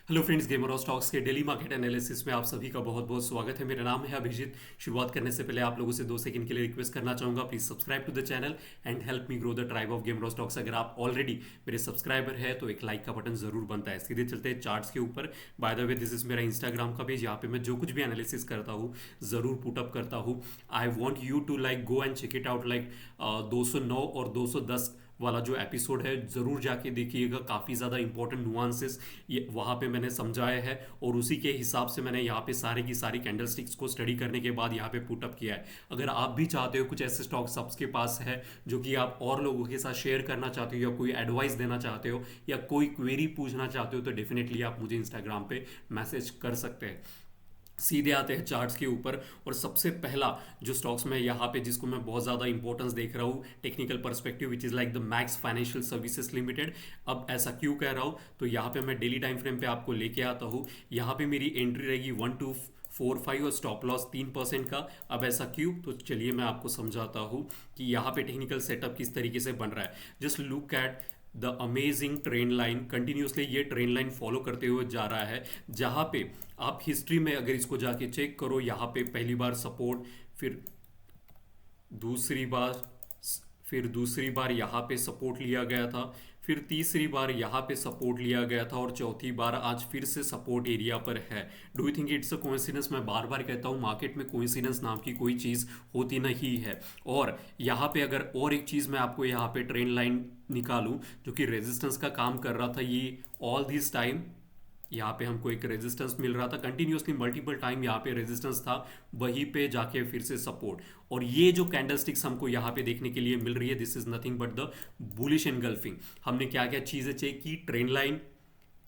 Hello friends, gamer of stocks के daily market analysis में आप सभी का बहुत बहुत स्वागत है। मेरा नाम है अभिजीत। शुरुआत करने से पहले आप लोगों से 2 सेकंड के लिए रिक्वेस्ट करना चाहूंगा, please subscribe to the channel and help me grow the tribe of gamer of stocks. अगर आप ऑलरेडी मेरे सब्सक्राइबर है तो एक लाइक का बटन जरूर बनता है। सीधे चलते हैं चार्ट्स के ऊपर। By the way, this is मेरा इंस्टाग्राम का पेज, यहाँ पे मैं जो कुछ भी एनालिसिस करता हूँ जरूर पुटअप करता हूँ। I want you to like go and check it out. 209 और 210 वाला जो एपिसोड है ज़रूर जाके देखिएगा। काफ़ी ज़्यादा इंपॉर्टेंट नुआंसेस ये वहाँ पे मैंने समझाया है और उसी के हिसाब से मैंने यहाँ पे सारे की सारी कैंडल स्टिक्स को स्टडी करने के बाद यहाँ पे पुटअप किया है। अगर आप भी चाहते हो कुछ ऐसे स्टॉक्स आपके पास है जो कि आप और लोगों के साथ शेयर करना चाहते हो या कोई एडवाइस देना चाहते हो या कोई क्वेरी पूछना चाहते हो तो डेफिनेटली आप मुझे इंस्टाग्राम पे मैसेज कर सकते हैं। सीधे आते हैं चार्ट्स के ऊपर और सबसे पहला जो स्टॉक्स में यहाँ पे जिसको मैं बहुत ज़्यादा इंपॉर्टेंस देख रहा हूँ technical perspective, which is like the max financial services limited. अब ऐसा क्यों कह रहा हूँ, तो यहाँ पे मैं डेली टाइम फ्रेम पे आपको लेके आता हूँ। यहाँ पे मेरी एंट्री रहेगी 1245 और स्टॉप लॉस 3% का। अब ऐसा क्यों, तो चलिए मैं आपको समझाता हूँ कि यहाँ पे टेक्निकल सेटअप किस तरीके से बन रहा है। Just look at the amazing trend line. Continuously ये ट्रेंड लाइन फॉलो करते हुए जा रहा है, जहाँ पे आप हिस्ट्री में अगर इसको जाके चेक करो, यहाँ पे पहली बार सपोर्ट, फिर दूसरी बार फिर दूसरी बार यहाँ पे सपोर्ट लिया गया था, फिर तीसरी बार यहाँ पे सपोर्ट लिया गया था और चौथी बार आज फिर से सपोर्ट एरिया पर है। Do you think it's a coincidence? मैं बार बार कहता हूँ मार्केट में कोइंसिडेंस नाम की कोई चीज़ होती नहीं है। और यहाँ पे अगर और एक चीज़ मैं आपको यहाँ पे ट्रेंड लाइन निकालूं जो कि रेजिस्टेंस का काम कर रहा था ये ऑल दिस टाइम, यहाँ पे हमको एक रेजिस्टेंस मिल रहा था कंटिन्यूसली मल्टीपल टाइम, यहाँ पे रेजिस्टेंस था, वहीं पे जाके फिर से सपोर्ट। और ये जो कैंडल स्टिक्स हमको यहाँ पे देखने के लिए मिल रही है, this is nothing but the bullish engulfing. हमने क्या क्या चीज़ें चेक की, ट्रेंड लाइन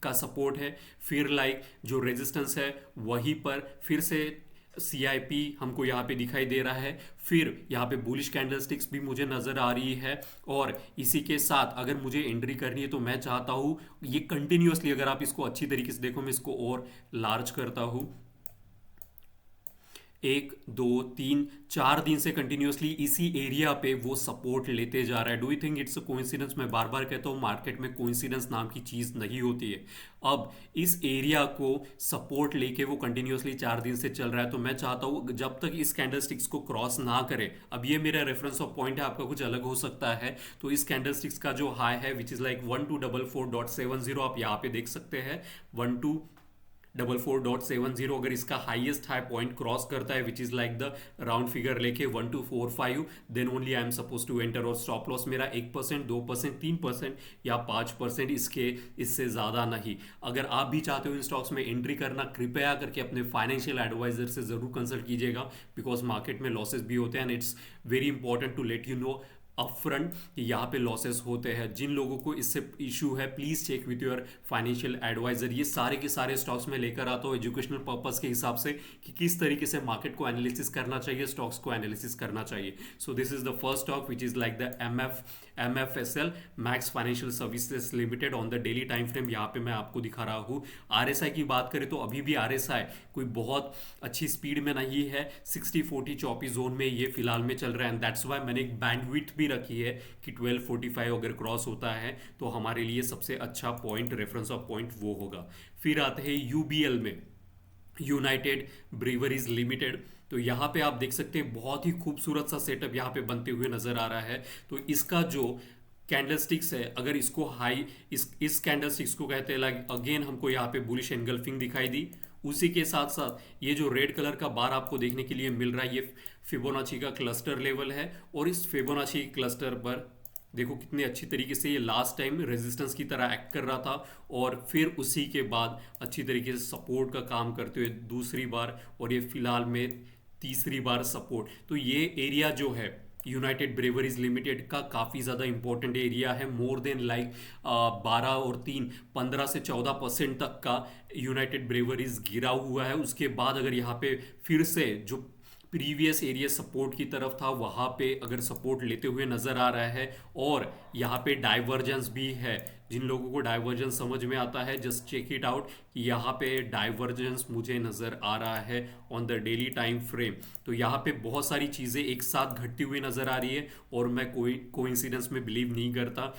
का सपोर्ट है, फिर जो रेजिस्टेंस है वहीं पर फिर से CIP हमको यहाँ पे दिखाई दे रहा है, फिर यहाँ पे बुलिश कैंडलस्टिक्स भी मुझे नज़र आ रही है। और इसी के साथ अगर मुझे एंट्री करनी है तो मैं चाहता हूँ ये कंटिन्यूसली, अगर आप इसको अच्छी तरीके से देखो, मैं इसको और लार्ज करता हूँ, 1 2 3 4 दिन से कंटिन्यूसली इसी एरिया पे वो सपोर्ट लेते जा रहा है। Do you think it's a coincidence? मैं बार बार कहता हूँ मार्केट में कोइंसिडेंस नाम की चीज़ नहीं होती है। अब इस एरिया को सपोर्ट लेके वो कंटिन्यूसली 4 दिन से चल रहा है, तो मैं चाहता हूँ जब तक इस कैंडल स्टिक्स को क्रॉस ना करे, अब ये मेरा रेफरेंस ऑफ पॉइंट है, आपका कुछ अलग हो सकता है, तो इस कैंडल स्टिक्स का जो हाई है विच इज़ लाइक 1244.70, आप यहाँ पे देख सकते हैं 1244.70, अगर इसका हाईएस्ट हाई पॉइंट क्रॉस करता है which is like the round figure लेके 1245, then only I am suppose to enter. और स्टॉप लॉस मेरा 1%, 2%, 3% या 5%, इससे ज़्यादा नहीं। अगर आप भी चाहते हो इन स्टॉक्स में एंट्री करना, कृपया करके अपने फाइनेंशियल एडवाइजर से ज़रूर कंसल्ट कीजिएगा, बिकॉज मार्केट में लॉसेस भी होते हैं and it's very important to let you know upfront कि यहाँ पे लॉसेस होते हैं। जिन लोगों को इससे इशू है please check with your financial advisor. ये सारे के सारे स्टॉक्स में लेकर आता हूँ एजुकेशनल पर्पस के हिसाब से कि किस तरीके से मार्केट को एनालिसिस करना चाहिए, स्टॉक्स को एनालिसिस करना चाहिए। सो this is the first stock which is like the MFSL, max financial services limited on the daily time frame. यहाँ पे मैं आपको दिखा रहा हूँ। RSI की बात करें तो अभी भी RSI कोई बहुत अच्छी स्पीड में नहीं है, 60-40 चौपी जोन में ये फिलहाल में चल रहा है एंड दैट्स वाई मैंने एक बैंडविड्थ भी रखी है कि 1245 अगर क्रॉस होता है तो हमारे लिए सबसे अच्छा पॉइंट, रेफरेंस ऑफ पॉइंट वो होगा। फिर आते हैं UBL में, यूनाइटेड ब्रीवरीज लिमिटेड। तो यहाँ पे आप देख सकते हैं बहुत ही खूबसूरत सा सेटअप यहाँ पे बनते हुए नजर आ रहा है। तो इसका जो कैंडलस्टिक्स है, अगर इसको हाई, इस कैंडलस्टिक्स को कहते हैं लाइक, अगेन हमको यहाँ पे बुलिश एनगल्फिंग दिखाई दी। उसी के साथ साथ ये जो रेड कलर का बार आपको देखने के लिए मिल रहा है, ये फिबोनाची का क्लस्टर लेवल है और इस फिबोनाची क्लस्टर पर देखो कितने अच्छी तरीके से ये लास्ट टाइम रेजिस्टेंस की तरह एक्ट कर रहा था और फिर उसी के बाद अच्छी तरीके से सपोर्ट का काम करते हुए दूसरी बार, और ये फिलहाल में तीसरी बार सपोर्ट। तो ये एरिया जो है यूनाइटेड ब्रेवरीज लिमिटेड का काफ़ी ज़्यादा इंपॉर्टेंट एरिया है। मोर देन लाइक 12 और 3 15 से 14% तक का यूनाइटेड ब्रेवरीज गिरा हुआ है। उसके बाद अगर यहाँ पे फिर से जो प्रीवियस एरिया सपोर्ट की तरफ था वहाँ पे अगर सपोर्ट लेते हुए नज़र आ रहा है, और यहाँ पे डाइवर्जेंस भी है। जिन लोगों को डाइवर्जेंस समझ में आता है जस्ट चेक इट आउट कि यहाँ पे डाइवर्जेंस मुझे नज़र आ रहा है on the daily time frame. तो यहाँ पे बहुत सारी चीज़ें एक साथ घटती हुई नज़र आ रही है और मैं कोई कोइंसिडेंस में बिलीव नहीं करता।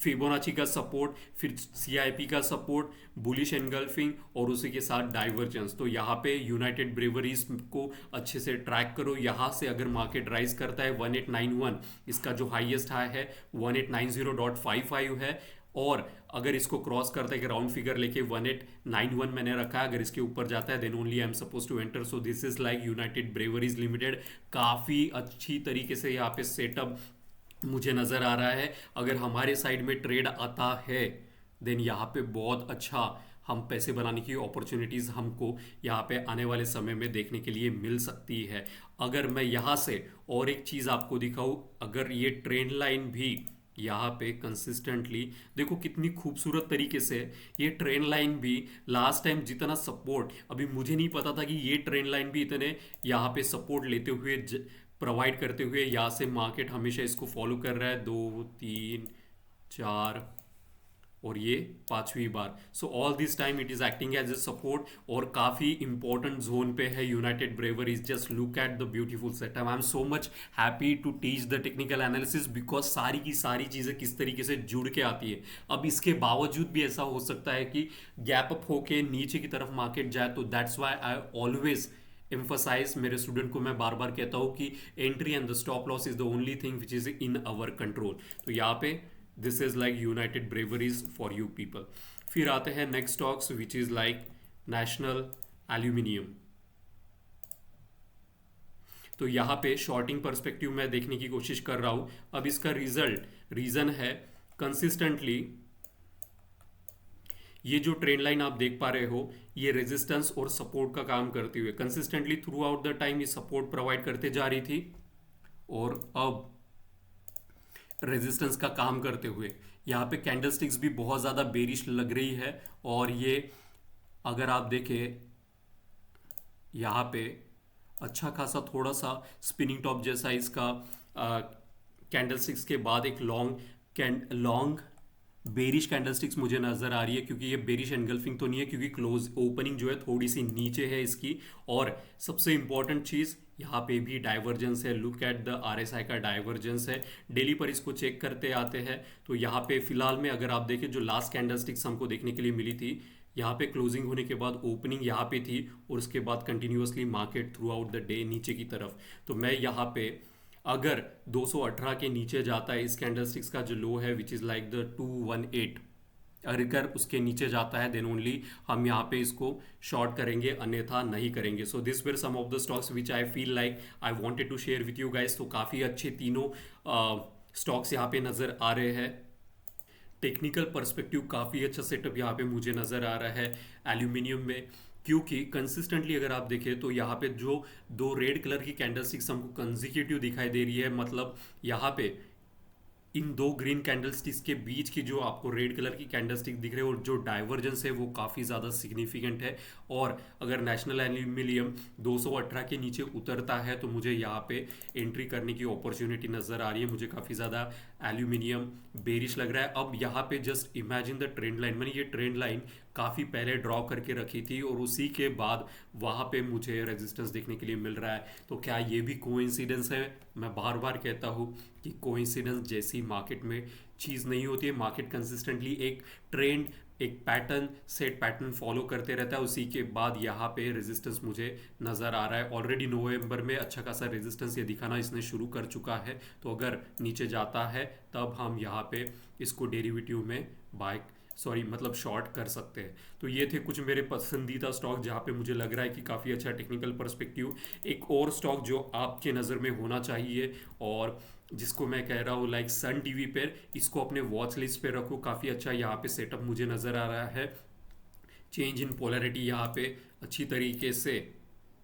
फिबोनाची का सपोर्ट, फिर CIP का सपोर्ट, बुलिश एनगल्फिंग और उसी के साथ डाइवर्जेंस। तो यहाँ पे यूनाइटेड ब्रेवरीज को अच्छे से ट्रैक करो। यहाँ से अगर मार्केट राइज करता है 1891, इसका जो हाईएस्ट हाई है 1890.55 है, और अगर इसको क्रॉस करता है कि राउंड फिगर लेके 1891 मैंने रखा है, अगर इसके ऊपर जाता है then only I am suppose to enter. So this is like United Breweries Limited, काफ़ी अच्छी तरीके से यहाँ पे सेटअप मुझे नज़र आ रहा है। अगर हमारे साइड में ट्रेड आता है देन यहाँ पे बहुत अच्छा हम पैसे बनाने की अपॉर्चुनिटीज़ हमको यहाँ पे आने वाले समय में देखने के लिए मिल सकती है। अगर मैं यहाँ से और एक चीज़ आपको दिखाऊँ, अगर ये ट्रेंड लाइन भी यहाँ पे कंसिस्टेंटली देखो कितनी खूबसूरत तरीके से, ये ट्रेंड लाइन भी लास्ट टाइम जितना सपोर्ट, अभी मुझे नहीं पता था कि ये ट्रेंड लाइन भी इतने यहाँ पे सपोर्ट लेते हुए प्रोवाइड करते हुए यहाँ से मार्केट हमेशा इसको फॉलो कर रहा है 2 3 4 और ये पांचवी बार। So all this time it is acting as a support, और काफी इंपॉर्टेंट जोन पे है United Breweries. Just look at the beautiful setup. I am so much happy to teach the technical analysis because सारी की सारी चीजें किस तरीके से जुड़ के आती है। अब इसके बावजूद भी ऐसा हो सकता है कि गैप अप होके नीचे की तरफ मार्केट जाए, तो that's why I always emphasise, मेरे स्टूडेंट को मैं बार बार कहता हूँ कि entry and the stop loss is the only thing which is in our control. तो यहाँ पे this is like United Breweries for you people. फिर आते हैं next stocks which is like National Aluminium. तो यहाँ पे शॉर्टिंग पर्सपेक्टिव में देखने की कोशिश कर रहा हूँ। अब इसका रीजन है कंसिस्टेंटली ये जो ट्रेंड लाइन आप देख पा रहे हो, ये रेजिस्टेंस और सपोर्ट का काम करते हुए consistently through out the time ये सपोर्ट प्रोवाइड करते जा रही थी, और अब रेजिस्टेंस का काम करते हुए यहाँ पे कैंडलस्टिक्स भी बहुत ज़्यादा बेरिश लग रही है। और ये अगर आप देखें यहाँ पे अच्छा खासा थोड़ा सा स्पिनिंग टॉप जैसा इसका कैंडलस्टिक्स के बाद एक लॉन्ग बेरिश कैंडलस्टिक्स मुझे नजर आ रही है, क्योंकि ये बेरिश एनगल्फिंग तो नहीं है, क्योंकि क्लोज ओपनिंग जो है थोड़ी सी नीचे है इसकी। और सबसे इंपॉर्टेंट चीज़ यहाँ पे भी डाइवर्जेंस है। लुक एट द RSI का डाइवर्जेंस है। डेली पर इसको चेक करते आते हैं तो यहाँ पे फिलहाल में अगर आप देखें जो लास्ट कैंडलस्टिक्स हमको देखने के लिए मिली थी, यहाँ पे क्लोजिंग होने के बाद ओपनिंग यहाँ पे थी, और उसके बाद continuously market through out the day नीचे की तरफ। तो मैं यहाँ पे अगर 218 के नीचे जाता है इस कैंडलस्टिक्स का जो लो है विच इज़ लाइक द 218, अगर उसके नीचे जाता है देन ओनली हम यहाँ पे इसको शॉर्ट करेंगे, अन्यथा नहीं करेंगे। So this were some of the stocks which I feel like I wanted to share with you guys. तो काफ़ी अच्छे तीनों स्टॉक्स यहाँ पे नज़र आ रहे हैं। टेक्निकल पर्सपेक्टिव काफ़ी अच्छा सेटअप यहाँ पे मुझे नज़र आ रहा है एल्यूमिनियम में, क्योंकि कंसिस्टेंटली अगर आप देखें तो यहाँ पे जो दो रेड कलर की कैंडलस्टिक्स हमको कंजिक्यूटिव दिखाई दे रही है, मतलब यहाँ पे इन दो ग्रीन कैंडलस्टिक्स के बीच की जो आपको रेड कलर की कैंडलस्टिक दिख रही है और जो डाइवर्जेंस है वो काफ़ी ज़्यादा सिग्निफिकेंट है। और अगर नेशनल एल्यूमिनियम 218 के नीचे उतरता है तो मुझे यहाँ पे एंट्री करने की अपॉर्चुनिटी नज़र आ रही है। मुझे काफ़ी ज़्यादा एल्यूमिनियम बेरिश लग रहा है। अब यहाँ पे just imagine the trend line, मैंने ये ट्रेंड लाइन काफ़ी पहले ड्रॉ करके रखी थी और उसी के बाद वहाँ पे मुझे रेजिस्टेंस देखने के लिए मिल रहा है। तो क्या ये भी कोइंसिडेंस है? मैं बार बार कहता हूँ कि कोइंसिडेंस जैसी मार्केट में चीज़ नहीं होती है। मार्केट कंसिस्टेंटली एक ट्रेंड, एक पैटर्न, सेट पैटर्न फॉलो करते रहता है। उसी के बाद यहाँ पे रेजिस्टेंस मुझे नज़र आ रहा है। ऑलरेडी नवंबर में अच्छा खासा रेजिस्टेंस ये दिखाना इसने शुरू कर चुका है। तो अगर नीचे जाता है तब हम यहाँ पे इसको डेरिवेटिव में मतलब शॉर्ट कर सकते हैं। तो ये थे कुछ मेरे पसंदीदा स्टॉक जहाँ पे मुझे लग रहा है कि काफ़ी अच्छा टेक्निकल पर्सपेक्टिव। एक और स्टॉक जो आपके नज़र में होना चाहिए और जिसको मैं कह रहा हूँ लाइक सन टीवी पर, इसको अपने वॉच लिस्ट पे रखो। काफ़ी अच्छा यहाँ पे सेटअप मुझे नज़र आ रहा है। चेंज इन पोलैरिटी यहाँ पे अच्छी तरीके से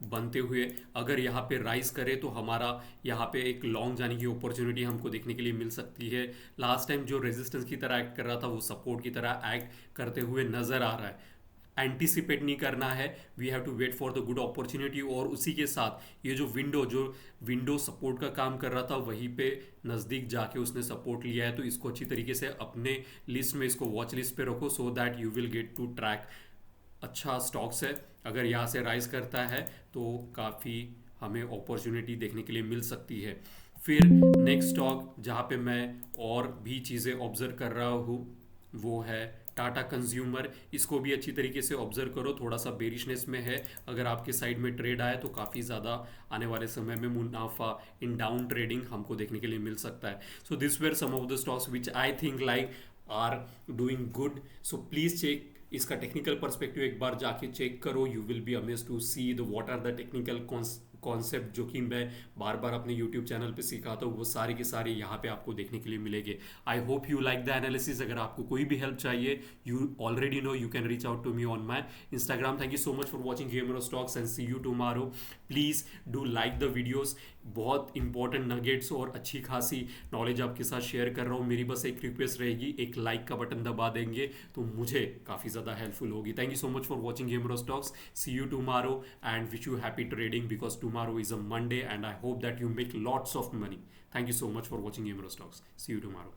बनते हुए अगर यहाँ पे राइज करे तो हमारा यहाँ पे एक लॉन्ग जाने की अपॉर्चुनिटी हमको देखने के लिए मिल सकती है। लास्ट टाइम जो रेजिस्टेंस की तरह एक्ट कर रहा था वो सपोर्ट की तरह एक्ट करते हुए नज़र आ रहा है। एंटिसिपेट नहीं करना है, we have to wait for the good opportunity. और उसी के साथ ये जो विंडो सपोर्ट का काम कर रहा था वहीं पे नज़दीक जाके उसने सपोर्ट लिया है। तो इसको अच्छी तरीके से अपने लिस्ट में, इसको वॉच लिस्ट पे रखो so that you will get to track. अच्छा स्टॉक्स है, अगर यहाँ से राइज करता है तो काफ़ी हमें अपॉर्चुनिटी देखने के लिए मिल सकती है। फिर नेक्स्ट स्टॉक जहाँ पे मैं और भी चीज़ें ऑब्जर्व कर रहा हूँ वो है टाटा कंज्यूमर। इसको भी अच्छी तरीके से ऑब्जर्व करो, थोड़ा सा बेरिशनेस में है। अगर आपके साइड में ट्रेड आए तो काफ़ी ज़्यादा आने वाले समय में मुनाफा इन डाउन ट्रेडिंग हमको देखने के लिए मिल सकता है। So this were some of the stocks which I think like are doing good. So please check इसका टेक्निकल पर्सपेक्टिव एक बार जाके चेक करो। You will be amazed to see the what are the technical concept जो कि मैं बार बार अपने यूट्यूब चैनल पे सिखाता हूँ, वो सारे के सारे यहाँ पे आपको देखने के लिए मिलेंगे। I hope you like the analysis. अगर आपको कोई भी हेल्प चाहिए, you already know you can reach out to me on my Instagram. Thank you so much for watching gamer stocks and see you tomorrow. Please do like the videos. बहुत important nuggets और अच्छी खासी knowledge आपके साथ share कर रहा हूँ। मेरी बस एक रिक्वेस्ट रहेगी, एक लाइक का बटन दबा देंगे तो मुझे काफ़ी ज़्यादा हेल्पफुल होगी। Thank you so much for watching gamer stocks. See you tomorrow and wish you happy trading because tomorrow is a Monday and I hope that you make lots of money. Thank you so much for watching Gamer Stocks. See you tomorrow.